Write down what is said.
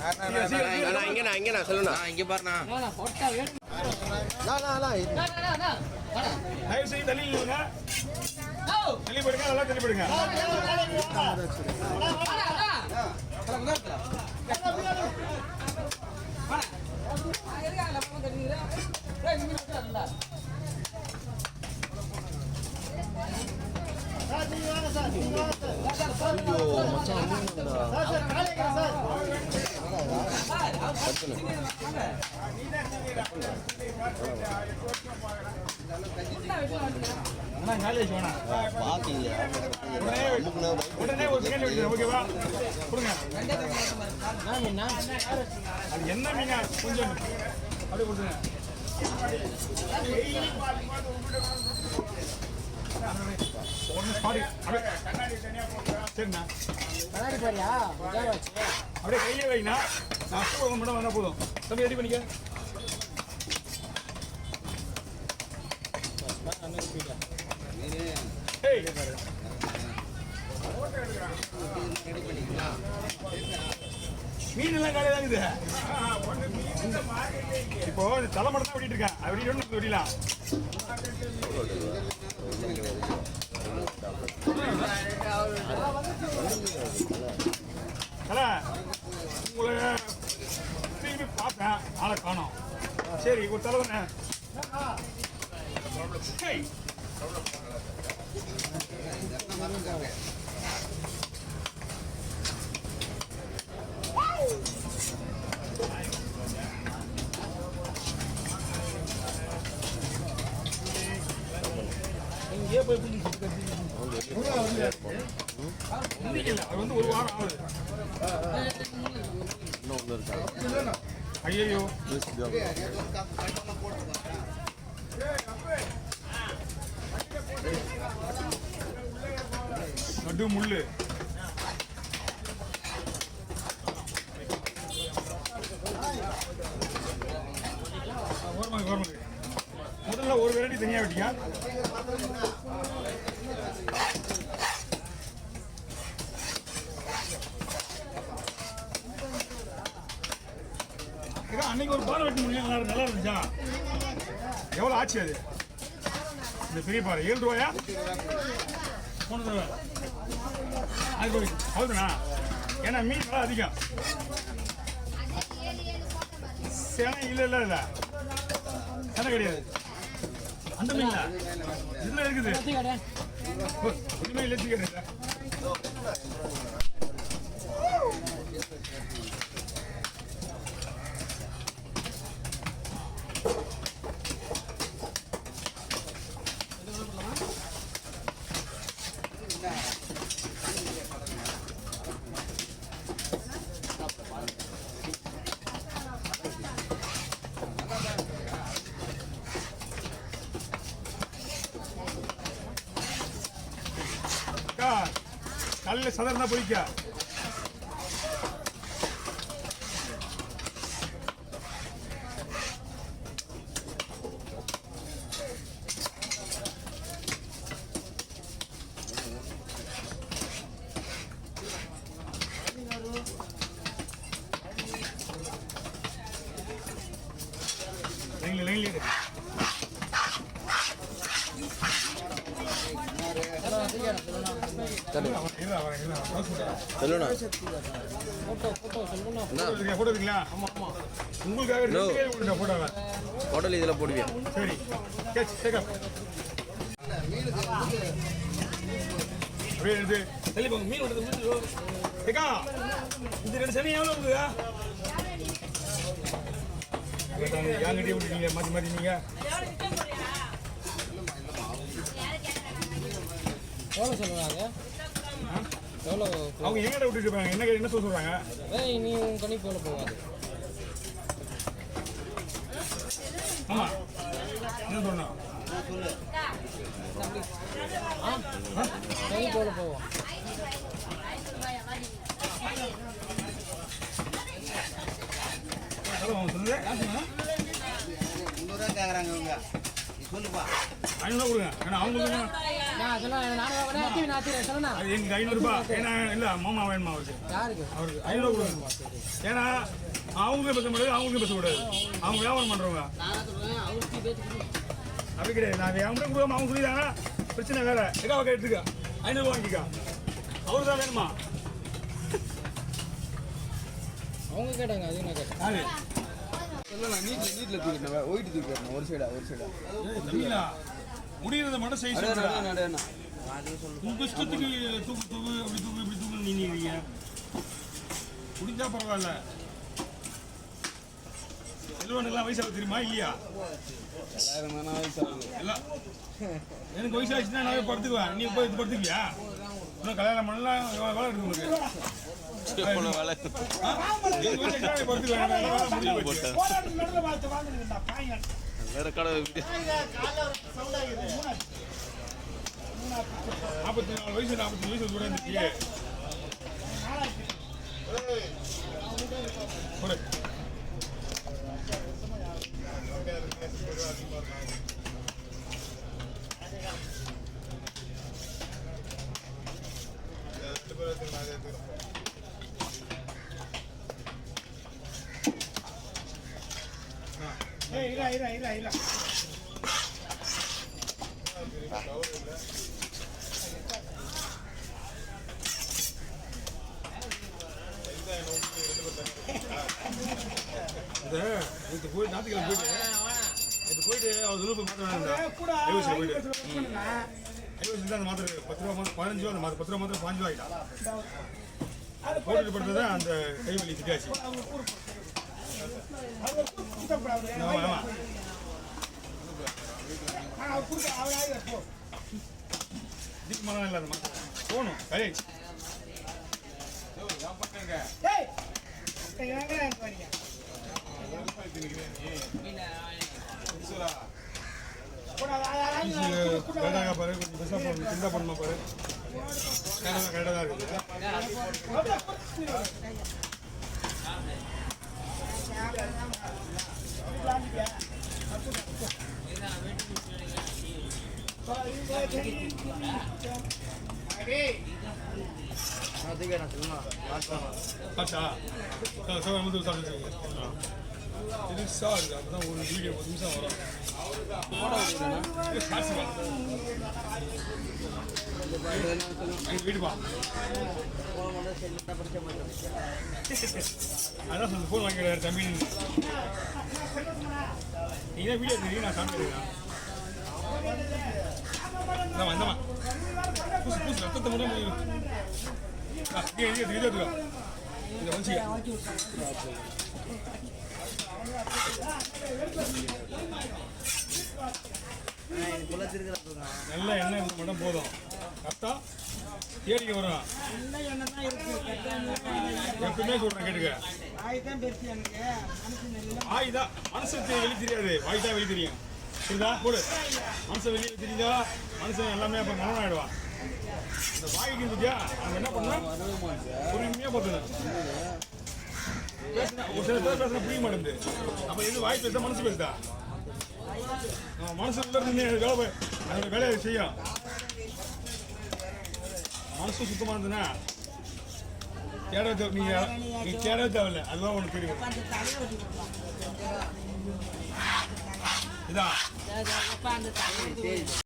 இங்க சொல்லுண்ணா இங்க பாருண்ணா தயவு செய்து தள்ளி இல்லைங்க தள்ளி போடுங்க நல்லா தள்ளி போடுங்க உடனே ஒரு செகண்ட் விடுங்க ஓகேவா கொடுங்க அது என்ன மீனா கொஞ்சம் அப்படியே கொடுங்க சரிண்ணா அப்படியே கையை வைண்ணா நான் மட்டும் வந்தா போதும் தம்பி ரெடி பண்ணிக்க மீன் எல்லாம் காலையில இருக்குது இப்போ தலைமட்டம் தான் ஓடிட்டு இருக்கேன் அப்படி ஓடிலாம் உங்களை திரும்பி பார்த்தேன் ஆளை காணோம் சரி ஒரு தலைவனே இங்கே போய் அது வந்து ஒரு வாரம் ஆகுது ஐயோ நடு முள்ளு முதல்ல ஒரு வெரைட்டி தனியா வெட்டியா அன்னைக்கு ஒரு பாறை வெட்டி முடியும் நல்லா இருந்துச்சா எவ்வளோ ஆச்சு அது இந்த பெரிய பாறை 7 ரூபாயா போன தடவை அது அவ்வளோண்ணா ஏன்னா மீன் நல்லா அதிகம் சேனை இல்லை சேனை கிடையாது அந்த மீன் இதில் இருக்குது இனிமேல் லட்சி கிடையாது கல்ல சதர்னா பொறிக்க ஹோட்டல் இதில் போடுவேன் சரி மீன் இந்த 2 சனி எவ்வளோ இருக்குதா யாங்கிட்டே விட்டுட்டீங்க மாற்றி மாற்றி நீங்கள் எவ்வளோ சொல்லுவாங்க எவ்வளோ அவங்க எங்கிட்ட விட்டுட்டு இருப்பாங்க என்ன சொல்கிறாங்க நீ உன் கணிப்பு எவ்வளோ போவாது ஆமாம் என்ன சொன்னா கணிப்பு எவ்வளோ போவோம் சொல்லுங்க கேட்குறாங்க சொல்லுப்பா 500 கொடுங்க ஏன்னா அவங்க நான் சொல்ல நான் சொல்லணா அது எங்களுக்கு 500 ரூபாய். ஏன்னா இல்லை மாமா வேணுமா அவருக்கு? யாருக்கு அவருக்கு 500 கொடுக்கணுமா? ஏன்னா அவங்களும் பேச முடியாது, அவங்களும் பேசக்கூடாது. அவங்க வியாபாரம் பண்ணுறவங்க அப்படி கிடையாது. நான் அவங்களும் கொடுக்காம அவங்க சொல்லிட்டாங்கன்னா பிரச்சனை வேற. எதா எடுத்துக்க 500 வாங்கிக்கா. அவரு தான் வேணுமா? அவங்க கேட்டாங்க, அது நான் கேட்டேன். யாரு? நீட்ல தூக்கிட்டேன் ஒயிட் தூக்கிட்டேன் ஒரு சைடா தமிழா முடியறத மட்டும் செய்ய சொல்லுங்க. உங்க இஷ்டத்துக்கு தூக்கு அப்படி தூக்கு இப்படி தூக்கு நீங்க முடிஞ்சா பரவாயில்ல. செல்வனுக்குலாம் வயசாக தெரியுமா இல்லையா? எல்லாம் எனக்கு வயசாச்சுன்னா நான் படுத்துக்குவேன். நீ போய் படுத்துக்குவியா? இன்னும் கல்யாணம் பண்ணலாம் வேலை இருக்கு உங்களுக்கு. வேற கடை 44 வயசு 45 வயசு கூட இருந்துச்சு. இது போய் ஞாயிற்றுக்கிழமை போயிட்டு அவர் துருப்பு மாத்திரம் ஐவசி தான் அந்த மாத்திரை 10 ரூபா 15 ரூபா அந்த மாத்திரை 10 ரூபா மாத்திரம் 5 ரூபா ஆகிட்டா போட்டுட்டு படுத்தது தான் அந்த கைவலி திட்டாச்சு. இதுக்கு மரம் இல்லாத மாத்திரை போகணும் கரேஜ் பாரு கொஞ்சம் பெருசாக போடணும் சின்ன பண்ணமா பாரு கரெக்டாக தான் இருக்குது. பெருசா இருக்கு. அப்பதான் ஒரு வீடியோ 10 நிமிஷம் வரும். வீடுப்பா அதான் சொல்லு ஃபோன் வாங்கிக்கிறாரு தம்பி. நீங்க தான் வீடியோ தெரியும் நான் காமிக்கிறேன். இந்தமா புதுசு புதுசு ரத்தத்தை மட்டும் இதுக்கா இதை வச்சுக்க. நல்ல எண்ணெய் மட்டும் போதும். கரெக்டா தேடிக்க வரும். எப்பவுமே சொல்றேன் கேட்டுக்க. ஆய் தான் மனசு வெளியே தெரியாது, வாய் தான் வெளியே தெரியும். புரியுதா? போடு. மனசை வெளியே தெரிஞ்சா மனுஷன் எல்லாமே அப்போ மனம் ஆயிடுவான். இந்த வாய்க்கு இருந்துச்சா அவங்க என்ன பண்ணா பொறுமையா பார்த்துக்கணும். பேசுனா ஒரு சில பேர் பேசுனா புரிய மாட்டேங்குது. அப்போ எது வாய் பேசுதா மனசு பேசுதா? மனசு வேலை அதோட வேலையை செய்யும். மனசு சுத்தமாக இருந்ததுன்னா தேட நீ தேட தேவையில்லை. அதுதான் உனக்கு தெரியும். இதான்